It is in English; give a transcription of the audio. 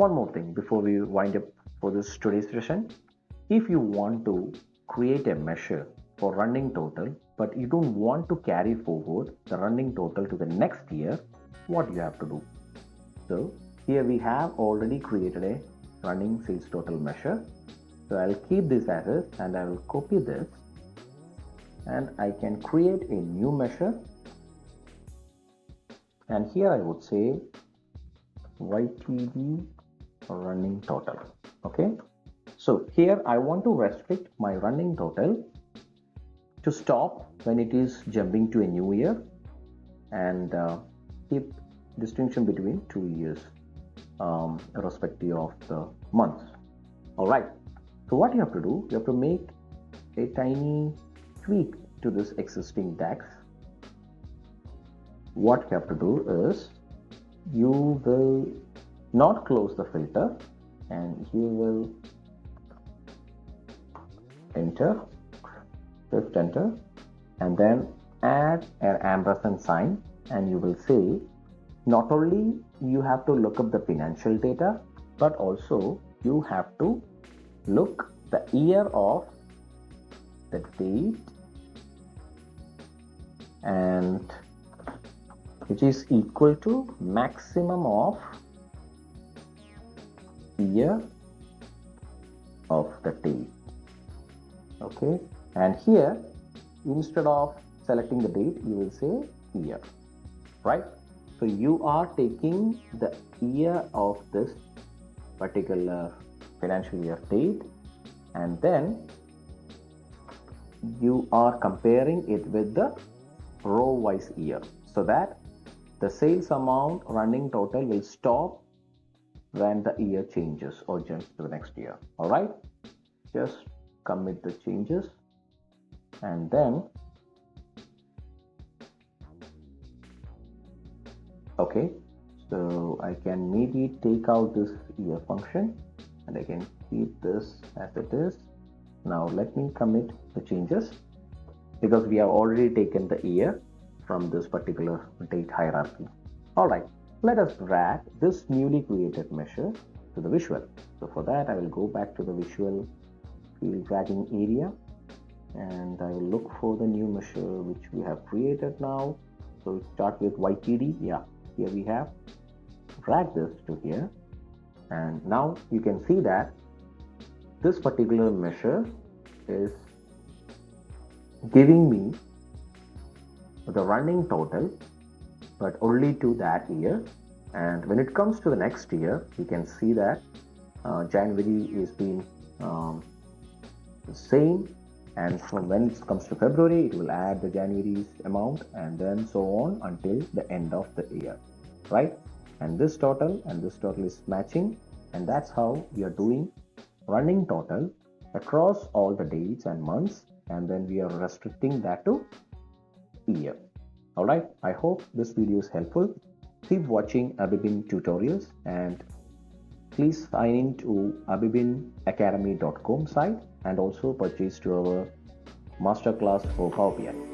one more thing before we wind up for this today's session. If you want to create a measure for running total, but you don't want to carry forward the running total to the next year, what you have to do? So here we have already created a running sales total measure. So I'll keep this as is and I will copy this and I can create a new measure, and here I would say YTD running total. Okay, so here I want to restrict my running total to stop when it is jumping to a new year, and keep distinction between 2 years irrespective of the months. All right, so what you have to do, you have to make a tiny tweak to this existing DAX. What you have to do is you will not close the filter and you will shift enter, and then add an ampersand sign, and you will say not only you have to look up the financial data, but also you have to look the year of the date, and which is equal to maximum of year of the date. Okay, and here instead of selecting the date you will say year, right? So you are taking the year of this particular financial year date, and then you are comparing it with the row wise year, so that the sales amount running total will stop when the year changes or jumps to the next year. All right, just commit the changes, and then okay, so I can maybe take out this year function and I can keep this as it is. Now let me commit the changes, because we have already taken the year from this particular date hierarchy. All right, let us drag this newly created measure to the visual. So for that I will go back to the visual field dragging area, and I will look for the new measure which we have created now. So we start with YTD. Yeah, here we have. Drag this to here, and now you can see that this particular measure is giving me the running total, but only to that year. And when it comes to the next year, you can see that January is being the same, and from when it comes to February, it will add the January's amount, and then so on until the end of the year, right? And this total and this total is matching, and that's how we are doing running total across all the dates and months, and then we are restricting that to year. All right, I hope this video is helpful. Keep watching AbiBin tutorials, and please sign in to abibinacademy.com site and also purchase to our masterclass for Power BI.